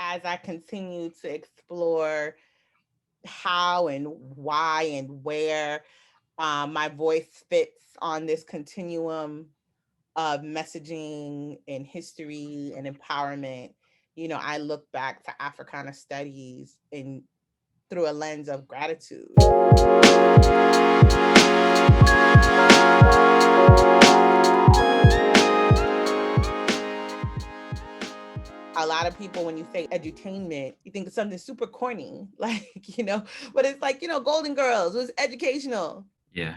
as I continue to explore how and why and where my voice fits on this continuum of messaging and history and empowerment, I look back to Africana studies in through a lens of gratitude. A lot of people, when you say edutainment, you think of something super corny, like, but it's like, Golden Girls was educational. Yeah.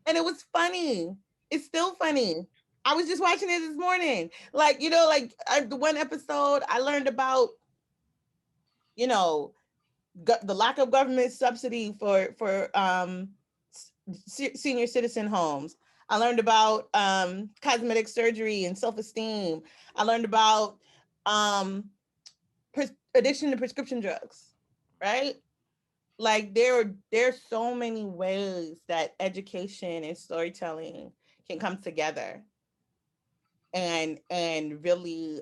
And it was funny. It's still funny. I was just watching it this morning. Like, the one episode I learned about, you know, the lack of government subsidy for senior citizen homes. I learned about cosmetic surgery and self-esteem. I learned about um, addiction to prescription drugs, right? Like there's so many ways that education and storytelling can come together and really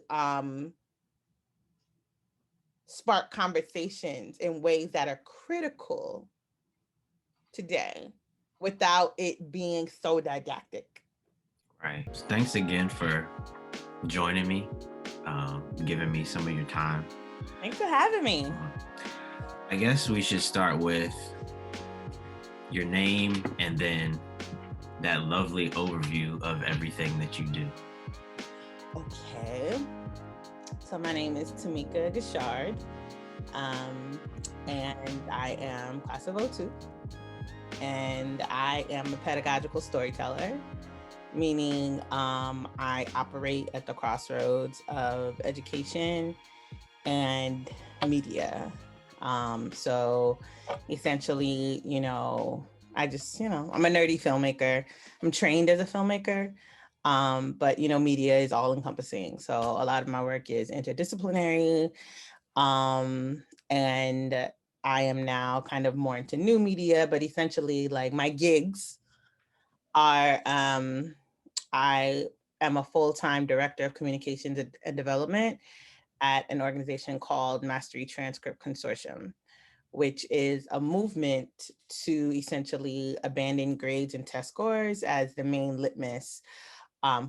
spark conversations in ways that are critical today without it being so didactic. Right. Thanks again for joining me, giving me some of your time. Thanks for having me. I guess we should start with your name and then that lovely overview of everything that you do. Okay. So my name is Tamika Guishard, and I am class of '02, and I am a pedagogical storyteller, meaning I operate at the crossroads of education and media. So essentially, I'm a nerdy filmmaker. I'm trained as a filmmaker, but media is all encompassing. So a lot of my work is interdisciplinary, and I am now kind of more into new media, but essentially, like my gigs are I am a full-time director of communications and development at an organization called Mastery Transcript Consortium, which is a movement to essentially abandon grades and test scores as the main litmus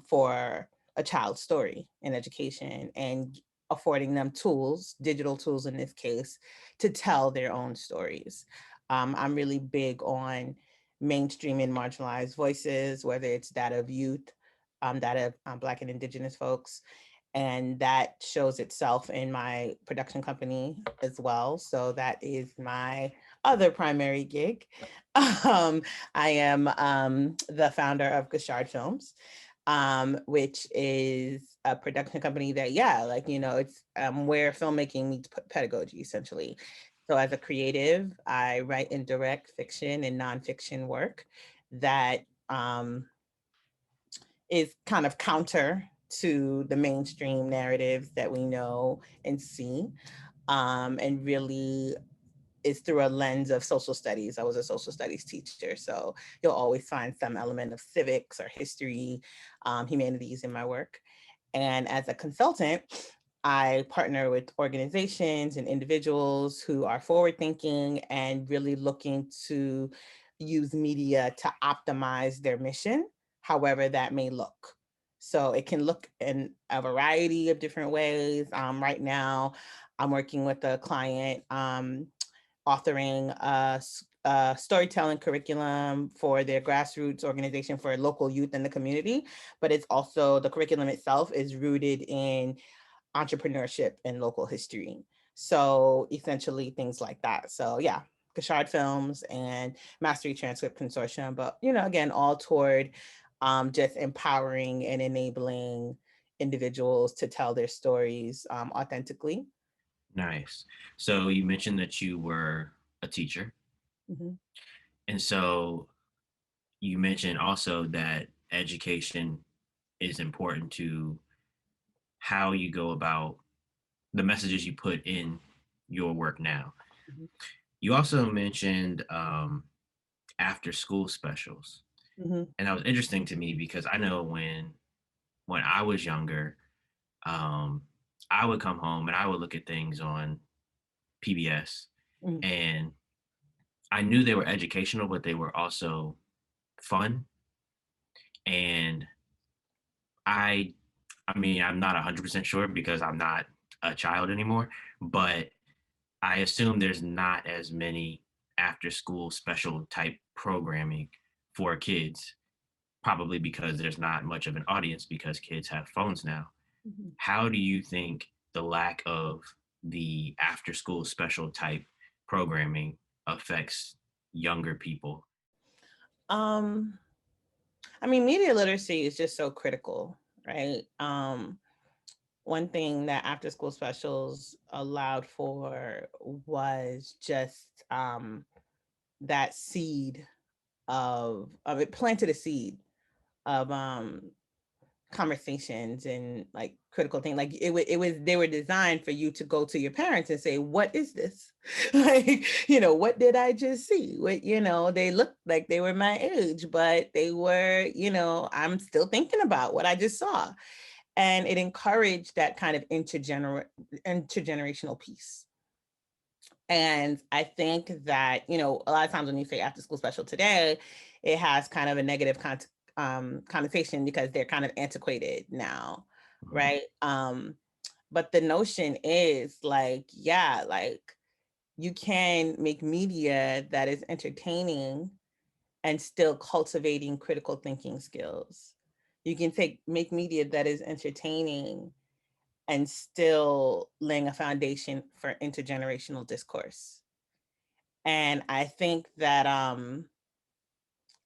for a child's story in education, and affording them tools, digital tools in this case, to tell their own stories. I'm really big on mainstreaming marginalized voices, whether it's that of youth, that of Black and Indigenous folks, and that shows itself in my production company as well. So that is my other primary gig. I am the founder of Guishard Films, which is a production company that, yeah, like, it's where filmmaking meets pedagogy, essentially. So as a creative, I write and direct fiction and nonfiction work that is kind of counter to the mainstream narratives that we know and see, and really is through a lens of social studies. I was a social studies teacher, so you'll always find some element of civics or history, humanities in my work. And as a consultant, I partner with organizations and individuals who are forward thinking and really looking to use media to optimize their mission, however that may look. So it can look in a variety of different ways. Right now, I'm working with a client authoring a storytelling curriculum for their grassroots organization for local youth in the community. But it's also, the curriculum itself is rooted in entrepreneurship and local history. So essentially things like that. So yeah, Guishard Films and Mastery Transcript Consortium, but again, all toward just empowering and enabling individuals to tell their stories authentically. Nice. So you mentioned that you were a teacher. Mhm. And so you mentioned also that education is important to how you go about the messages you put in your work now. Mhm. You also mentioned after school specials. Mhm. And that was interesting to me because I know when I was younger, um, I would come home and I would look at things on PBS, Mm. and I knew they were educational, but they were also fun. And I I mean, I'm not 100% sure because I'm not a child anymore, but I assume there's not as many after school special type programming for kids, probably because there's not much of an audience because kids have phones now. Mhm. How do you think the lack of the after school special type programming affects younger people? Um, I mean, media literacy is just so critical, right? One thing that after school specials allowed for was just that seed of it planted a seed of conversations and like critical things. Like it was they were designed for you to go to your parents and say, what is this? Like, what did I just see? What, they looked like they were my age, but they were, I'm still thinking about what I just saw. And it encouraged that kind of intergenerational piece. And I think that, a lot of times when you say after school special today, it has kind of a negative connotation because they're kind of antiquated now, Mhm. right? But the notion is like, yeah, like you can make media that is entertaining and still cultivating critical thinking skills. You can make media that is entertaining and still laying a foundation for intergenerational discourse. And I think that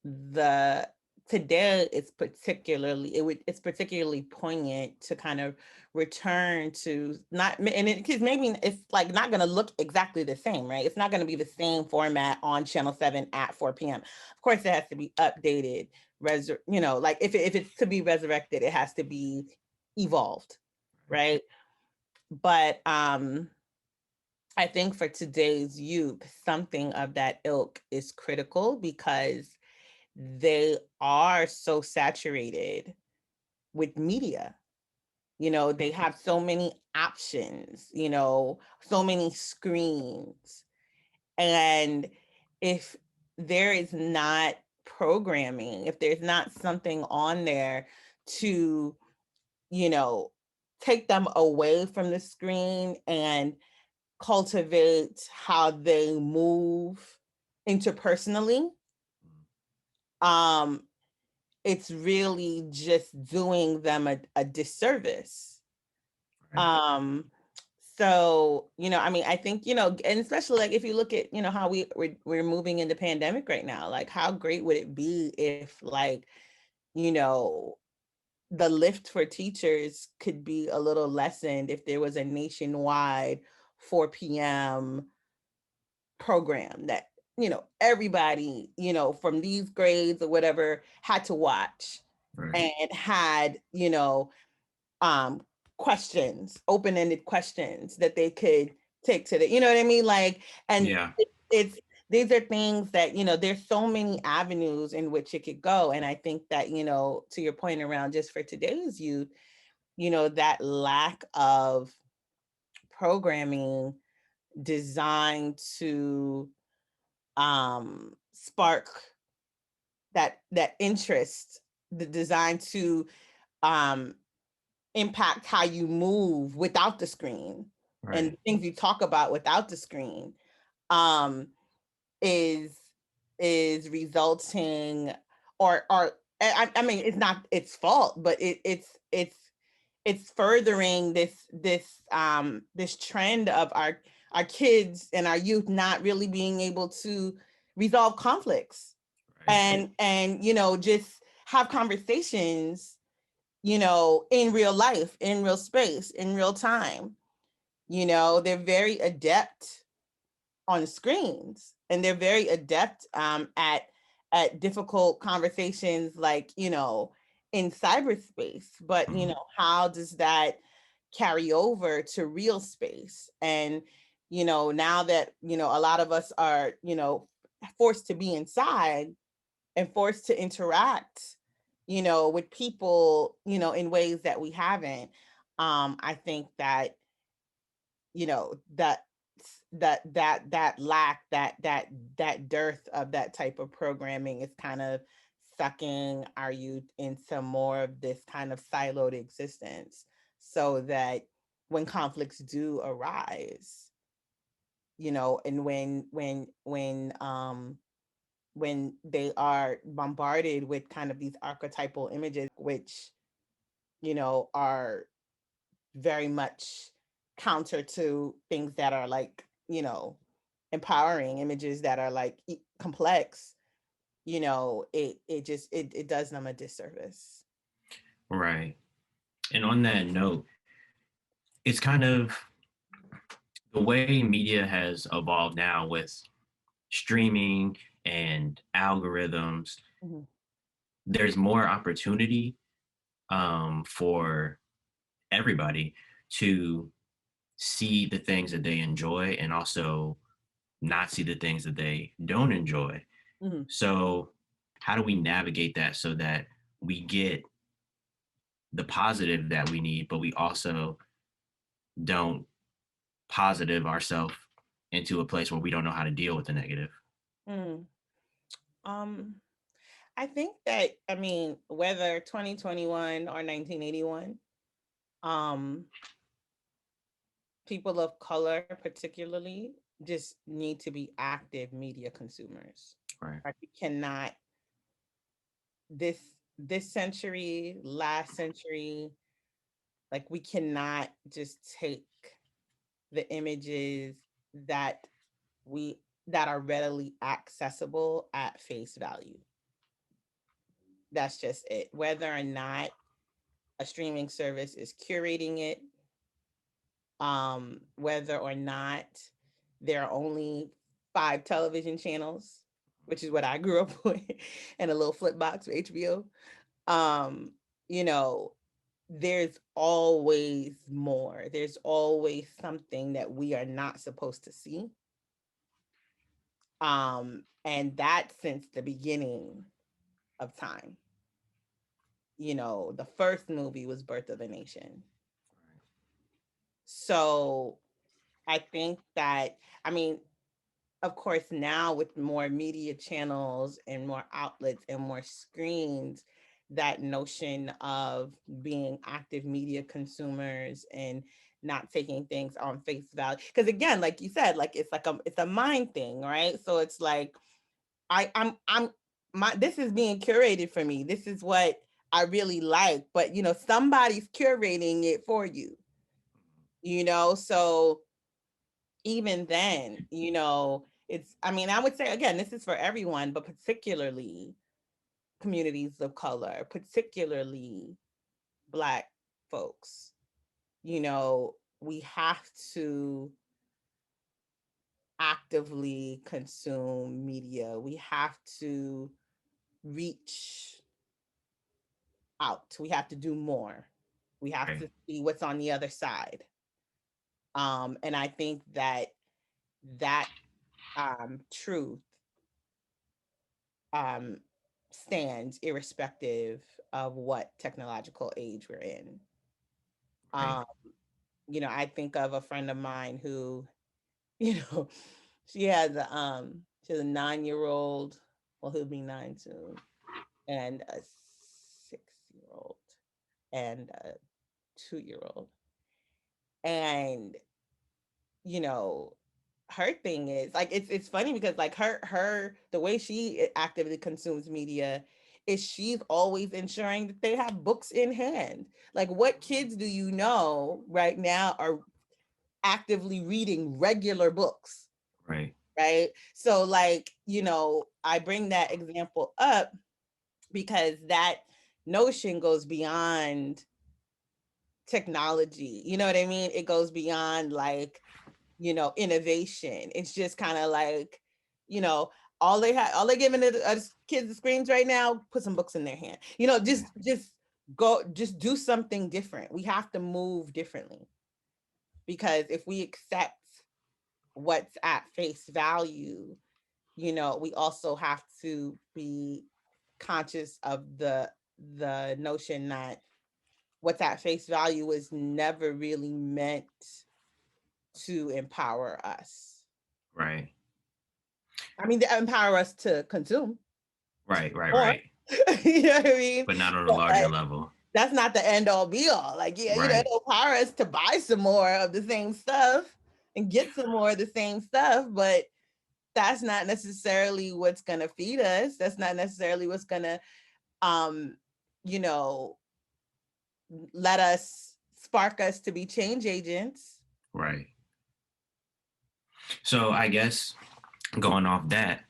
the today it's particularly poignant to kind of return to not, and it because maybe it's like not going to look exactly the same, right? It's not going to be the same format on channel 7 at 4 p.m. Of course it has to be updated, like if it's to be resurrected, it has to be evolved, right? But I think for today's youth, something of that ilk is critical because they are so saturated with media. They have so many options, so many screens. And if there is not programming, if there's not something on there to, you know, take them away from the screen and cultivate how they move interpersonally, um, it's really just doing them a disservice. Right. Um, so, I mean, I think, and especially like if you look at, how we're moving into pandemic right now, like how great would it be if like, you know, the lift for teachers could be a little lessened if there was a nationwide 4 p.m. program that everybody from these grades or whatever had to watch Right. and had um open-ended questions that they could take to the what I mean, like, and Yeah. it's these are things that there's so many avenues in which it could go. And I think that to your point around just for today's youth, that lack of programming designed to spark that interest, the design to um impact how you move without the screen and Right. the things you talk about without the screen, um is resulting, or I mean it's not its fault, but it's furthering this trend of our kids and our youth not really being able to resolve conflicts Right. and just have conversations in real life, in real space, in real time. They're very adept on screens, and they're very adept at difficult conversations, like in cyberspace. But Mhm. how does that carry over to real space? And now that a lot of us are forced to be inside and forced to interact with people in ways that we haven't, I think that, you know, that lack, that dearth of that type of programming is kind of sucking our youth into more of this kind of siloed existence, so that when conflicts do arise, you know, and when they are bombarded with kind of these archetypal images, which, you know, are very much counter to things that are like, you know, empowering images that are like complex, you know, it does them a disservice. Right. And on that note, it's kind of the way media has evolved now with streaming and algorithms. Mhm. There's more opportunity for everybody to see the things that they enjoy and also not see the things that they don't enjoy. Mhm. So, how do we navigate that so that we get the positive that we need, but we also don't positive ourselves into a place where we don't know how to deal with the negative? Mm. Um, I think that, I mean, whether 2021 or 1981, um, people of color particularly just need to be active media consumers. Right. Like, we cannot, this this century, last century, like, we cannot just take the images that we that are readily accessible at face value. That's just it. Whether or not a streaming service is curating it, whether or not there are only 5 television channels, which is what I grew up with, and a little flip box for HBO. Um, you know, there's always more. There's always something that we are not supposed to see. And that since the beginning of time. You know, the first movie was Birth of a Nation. So I think that, I mean, of course, now with more media channels and more outlets and more screens, that notion of being active media consumers and not taking things on face value. Because again, like you said, like it's a mind thing, right? So it's like I'm my this is being curated for me. This is what I really like, but you know, somebody's curating it for you, you know? So even then, you know, it's, I mean, I would say again, this is for everyone, but particularly communities of color, particularly Black folks. You know, we have to actively consume media. We have to reach out. We have to do more. We have Right. to see what's on the other side. And I think that that truth um, stands irrespective of what technological age we're in. Right. Um, you know, I think of a friend of mine who, you know, she has a 9-year old, well, he'll be 9 soon, and a 6-year old and a 2-year old. And, you know, her thing is like it's funny because like her the way she actively consumes media is she's always ensuring that they have books in hand. Like, what kids do you know right now are actively reading regular books, Right. right? So like, you know, I bring that example up because that notion goes beyond technology. You know what I mean? It goes beyond like, you know, innovation. It's just kind of like, you know, all they giving us kids the screens right now, put some books in their hand. You know, just do something different. We have to move differently, because if we accept what's at face value, you know, we also have to be conscious of the notion that what's at face value was never really meant to empower us. Right. I mean, to empower us to consume Right. Right. more. Right. You know what I mean? But not on a But larger like, level. that's not the end all be all. Like, yeah, Right. it'll empower us to buy some more of the same stuff and get some more of the same stuff, but that's not necessarily what's gonna feed us. That's not necessarily what's gonna um, you know, let us spark us to be change agents. Right. So I guess going off that,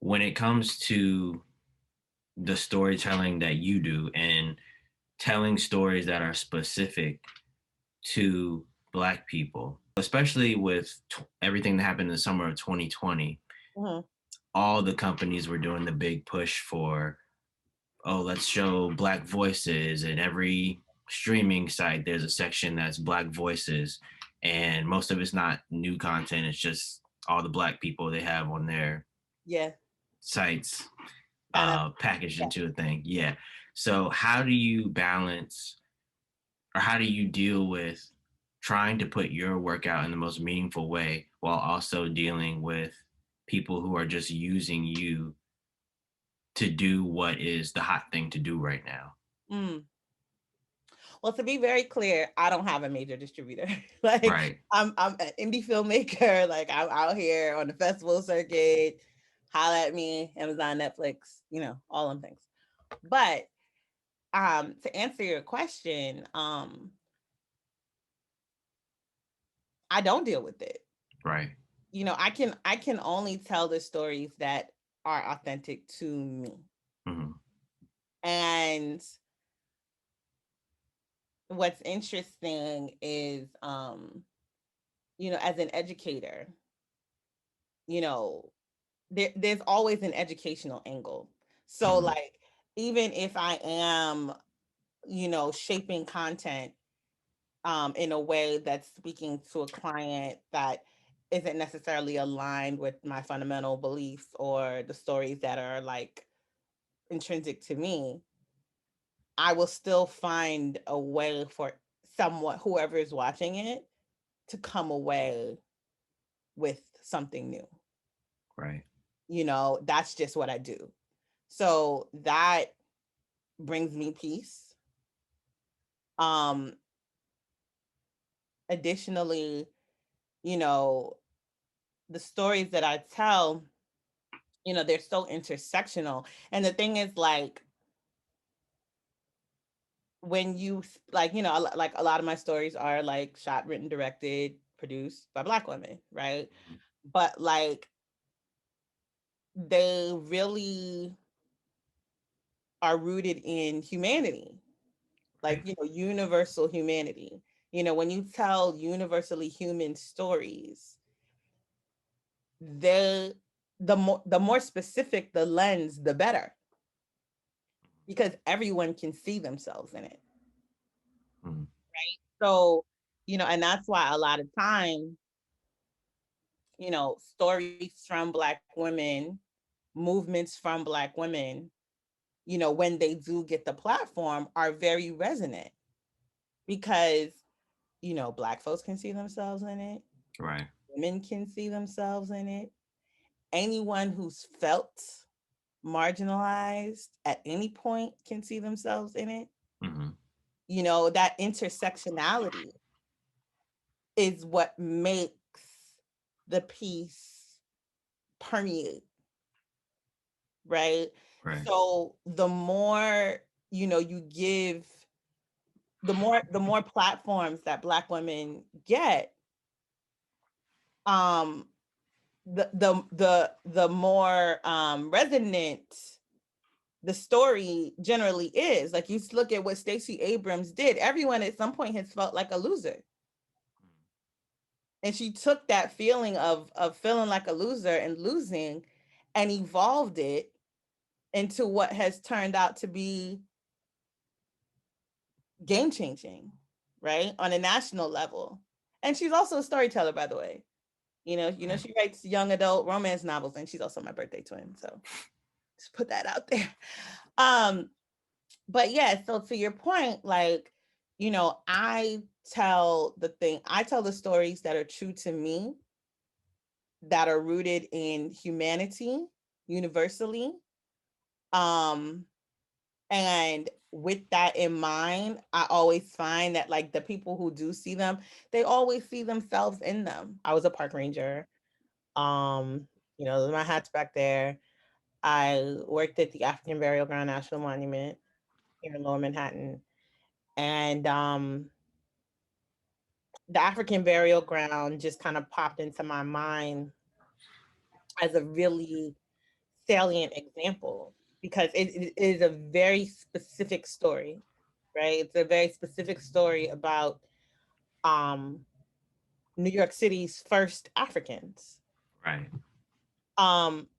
when it comes to the storytelling that you do and telling stories that are specific to Black people, especially with everything that happened in the summer of 2020, Mhm. all the companies were doing the big push for, oh, let's show Black voices. And every streaming site, there's a section that's Black voices. And most of it's not new content, it's just all the Black people they have on their Yeah, sites kind of. packaged Yeah. into a thing. Yeah. So how do you balance, or how do you deal with trying to put your work out in the most meaningful way while also dealing with people who are just using you to do what is the hot thing to do right now? Mm. Well, to be very clear, I don't have a major distributor. Like, Right. I'm an indie filmmaker. Like, I'm out here on the festival circuit. Holla at me, Amazon, Netflix, all them things. But to answer your question, I don't deal with it. Right. I can only tell the stories that are authentic to me. Mm-hmm. And what's interesting is, as an educator, you know, there's always an educational angle. So Mm-hmm. like, even if I am, shaping content in a way that's speaking to a client that isn't necessarily aligned with my fundamental beliefs or the stories that are like intrinsic to me, I will still find a way for someone, whoever is watching it, to come away with something new. Right. That's just what I do. So that brings me peace. Um, Additionally, you know, the stories that I tell, they're so intersectional. And the thing is, like, when you like, like a lot of my stories are like shot, written, directed, produced by Black women, right? But like, they really are rooted in humanity, like, Right. universal humanity. When you tell universally human stories, they the more specific the lens, the better, because everyone can see themselves in it. Mm-hmm. So, and that's why a lot of time, stories from Black women, movements from Black women, when they do get the platform, are very resonant, because Black folks can see themselves in it, Right. women can see themselves in it, anyone who's felt marginalized at any point can see themselves in it. Mm-hmm. That intersectionality is what makes the piece permeate, right? Right. So the more, you give, the more platforms that Black women get, um the more resonant the story generally is. Like, you look at what Stacey Abrams did, everyone at some point has felt like a loser, and she took that feeling of feeling like a loser and losing, and evolved it into what has turned out to be game changing, right, on a national level. And she's also a storyteller, by the way. Right. She writes young adult romance novels, and she's also my birthday twin, so just put that out there. um But yeah, so to your point, like, I tell the stories that are true to me, that are rooted in humanity universally. Um, and with that in mind, I always find that like the people who do see them, they always see themselves in them. I was a park ranger. Um, my hat's back there. I worked at the African Burial Ground National Monument here in Lower Manhattan. And the African Burial Ground just kind of popped into my mind as a really salient example because it is a very specific story, right? It's a very specific story about um, New York City's first Africans. Right.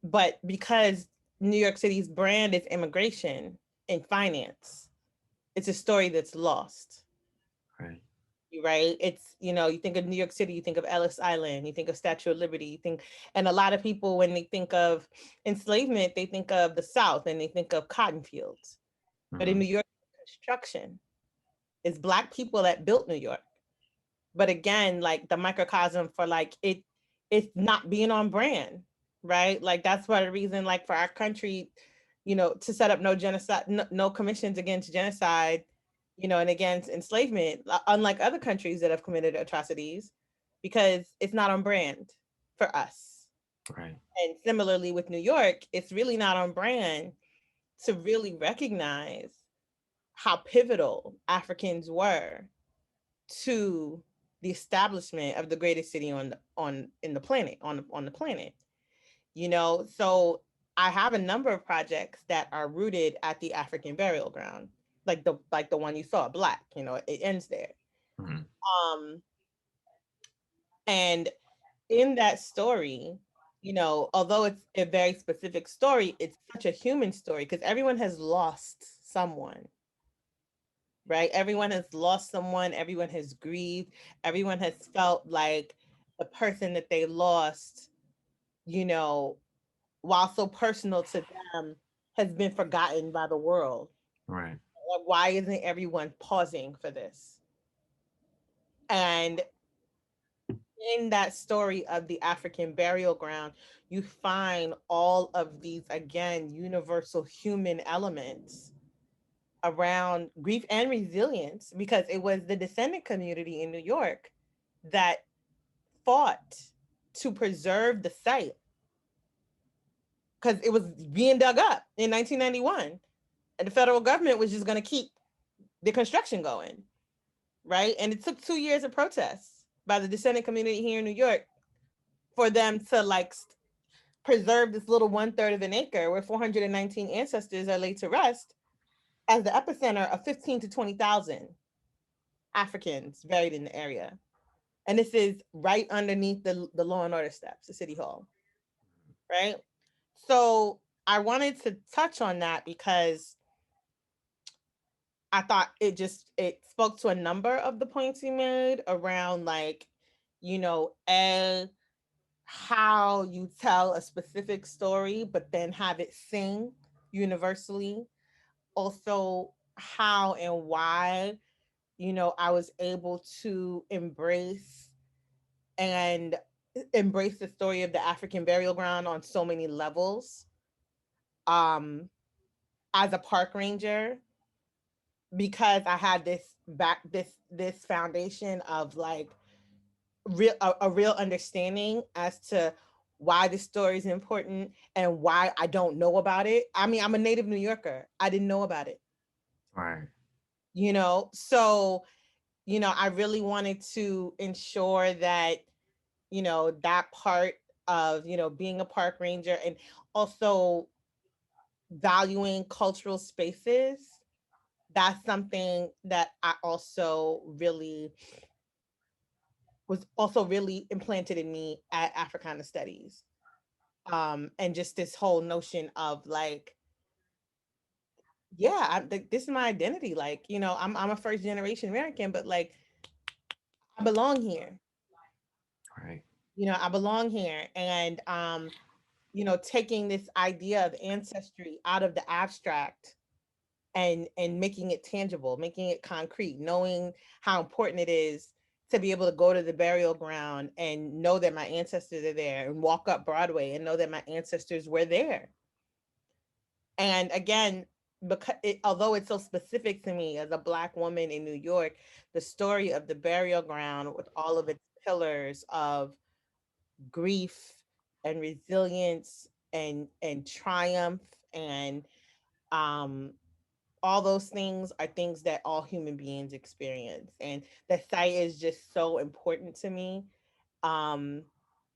But because New York City's brand is immigration and finance, it's a story that's lost. Right. Right? It's, you think of New York City, you think of Ellis Island, you think of Statue of Liberty, and a lot of people, when they think of enslavement, they think of the South and they think of cotton fields. But in Hmm. New York, construction is Black people that built New York. But again, like the microcosm for like it's not being on brand, right? Like that's why the reason, like for our country, to set up no genocide, no commissions against genocide, and against enslavement, unlike other countries that have committed atrocities, because it's not on brand for us. Right. And similarly with New York, it's really not on brand to really recognize how pivotal Africans were to the establishment of the greatest city on the planet. So I have a number of projects that are rooted at the African burial ground, like the one you saw, Black. It ends there. Hmm. Um, and in that story, although it's a very specific story, it's such a human story because everyone has lost someone, right? Everyone has lost someone, everyone has grieved, everyone has felt like the person that they lost, you know, while so personal to them, has been forgotten by the world. Right. Like, why isn't everyone pausing for this? And in that story of the African burial ground, you find all of these, again, universal human elements around grief and resilience because it was the descendant community in New York that fought to preserve the site because it was being dug up in 1991 and the federal government was just going to keep the construction going, right? And it took 2 years of protests by the descendant community here in New York for them to like preserve this little 1/3 of an acre where 419 ancestors are laid to rest as the epicenter of 15 to 20,000 Africans buried in the area. And this is right underneath the Law and Order steps, the City Hall, right? So I wanted to touch on that because I thought it spoke to a number of the points you made around like, and how you tell a specific story, but then have it sing universally. Also, how and why, I was able to and embrace the story of the African burial ground on so many levels. Um, as a park ranger, because I had this foundation of like a real understanding as to why this story is important and why I don't know about it. I mean, I'm a native New Yorker. I didn't know about it, Right. So, I really wanted to ensure that, that part of, being a park ranger and also valuing cultural spaces, that's something that I also really was also really implanted in me at Africana Studies. And just this whole notion of like, yeah, this is my identity. Like, I'm a first generation American, but like, I belong here. Right. I belong here, and taking this idea of ancestry out of the abstract and making it tangible, making it concrete, knowing how important it is to be able to go to the burial ground and know that my ancestors are there, and walk up Broadway and know that my ancestors were there. And again, because although it's so specific to me as a Black woman in New York, the story of the burial ground with all of its pillars of grief and resilience and triumph and um all those things are things that all human beings experience, and the site is just so important to me. um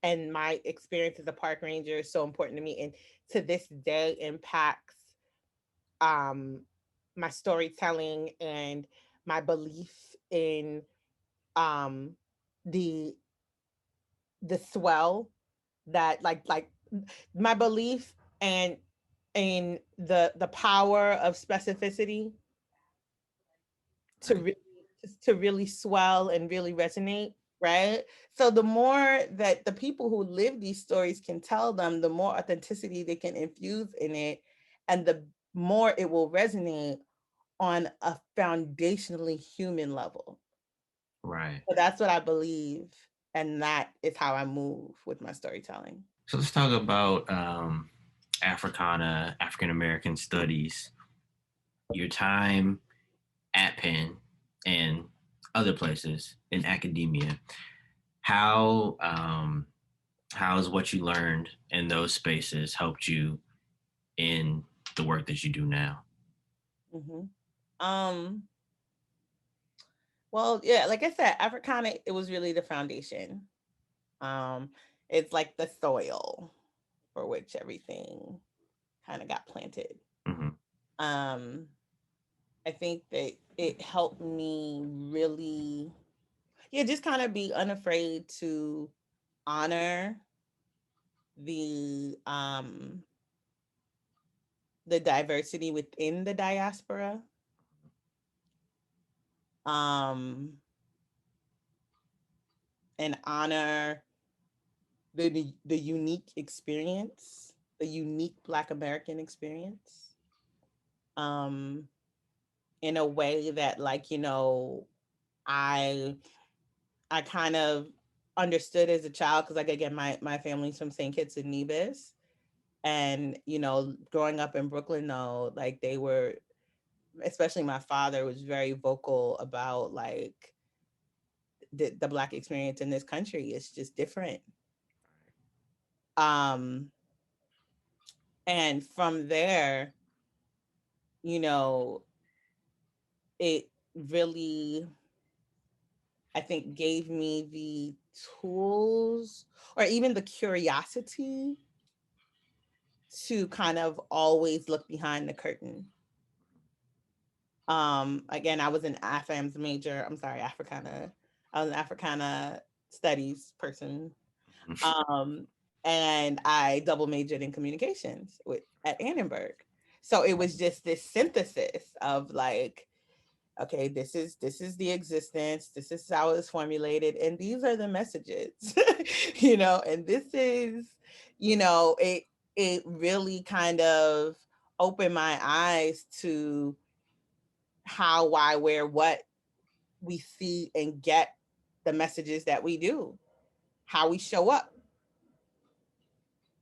and my experience as a park ranger is so important to me, and to this day impacts um my storytelling and my belief in um the the swell that my belief and in the power of specificity to Right. really to really swell and really resonate, right? So the more that the people who live these stories can tell them, the more authenticity they can infuse in it, and the more it will resonate on a foundationally human level. Right. So that's what I believe, and that is how I move with my storytelling. So let's talk about Africana, African American studies, your time at Penn and other places in academia. How how has what you learned in those spaces helped you in the work that you do now? Hmm. Um, well, yeah, like I said, Africana, it was really the foundation. Um, it's like the soil for which everything kind of got planted. Mm-hmm. Um, I think that it helped me really, yeah, just kind of be unafraid to honor the um the diversity within the diaspora, um and honor the unique experience, the unique Black American experience, um in a way that, like, I I kind of understood as a child, because, like, again, my family's from St. Kitts and Nevis, and growing up in Brooklyn, though, like, they were, especially my father, was very vocal about, like, the Black experience in this country is just different. um and from there, you know it really, I think, gave me the tools, or even the curiosity, to kind of always look behind the curtain. Again, I was an AFAMS major. I'm sorry, Africana. I was an Africana studies person. Um, and I double majored in communications at Annenberg. So it was just this synthesis of, like, okay, this is the existence, this is how it's formulated, and these are the messages. And this is, it really kind of opened my eyes to how, why, where, what we see and get the messages that we do, how we show up,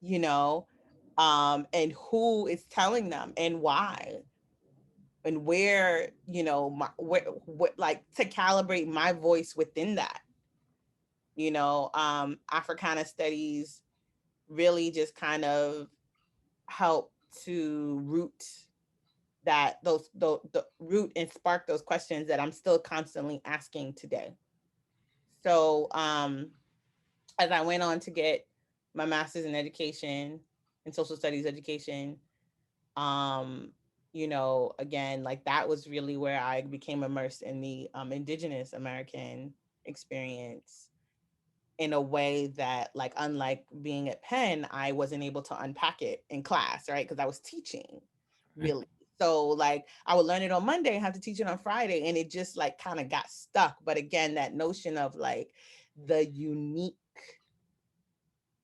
you know and who is telling them, and why, and where, what, like, to calibrate my voice within that. Africana studies really just kind of help to root that those the root and spark those questions that I'm still constantly asking today. So as I went on to get my master's in education, in social studies education, um again, like, that was really where I became immersed in the indigenous American experience, in a way that, like, unlike being at Penn, I wasn't able to unpack it in class, right? Because I was teaching, Right. really. So, like, I would learn it on Monday and have to teach it on Friday, and it just, like, kind of got stuck. But again, that notion of, like, the unique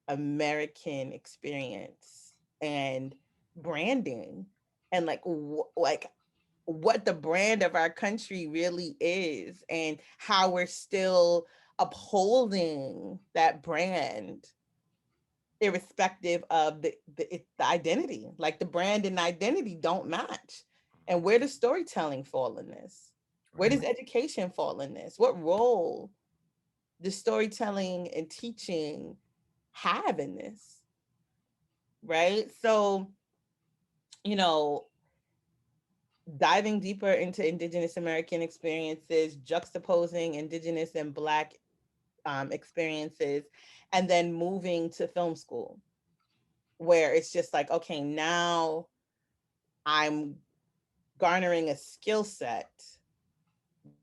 American experience and branding, and, like, like, what the brand of our country really is and how we're still upholding that brand irrespective of the identity. Like the brand and identity don't match. And where does storytelling fall in this? Where does education fall in this? What role does storytelling and teaching have in this? Right? So, you know, diving deeper into Indigenous American experiences, juxtaposing Indigenous and Black experiences, and then moving to film school, where it's just like, okay, now I'm garnering a skill set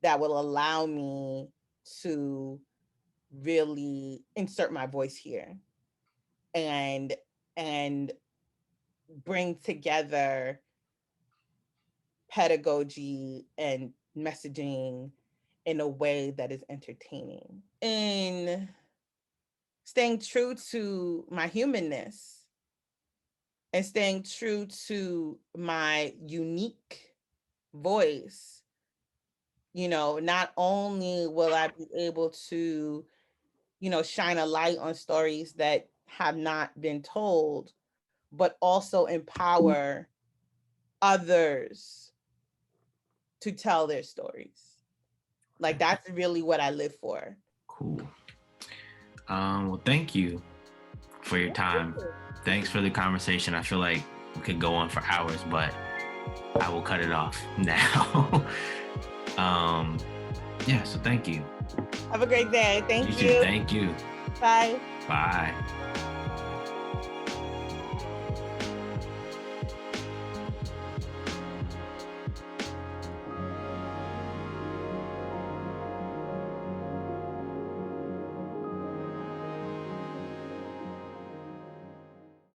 that will allow me to really insert my voice here and and bring together pedagogy and messaging in a way that is entertaining. In staying true to my humanness and staying true to my unique voice, you know, not only will I be able to, you know, shine a light on stories that have not been told, but also empower others to tell their stories. Like that's really what I live for. Cool. Well, thank you for your time. Thanks for the conversation. I feel like we could go on for hours, but I will cut it off now. Yeah, so thank you. Have a great day. Thank you. Too. Thank you. Bye. Bye.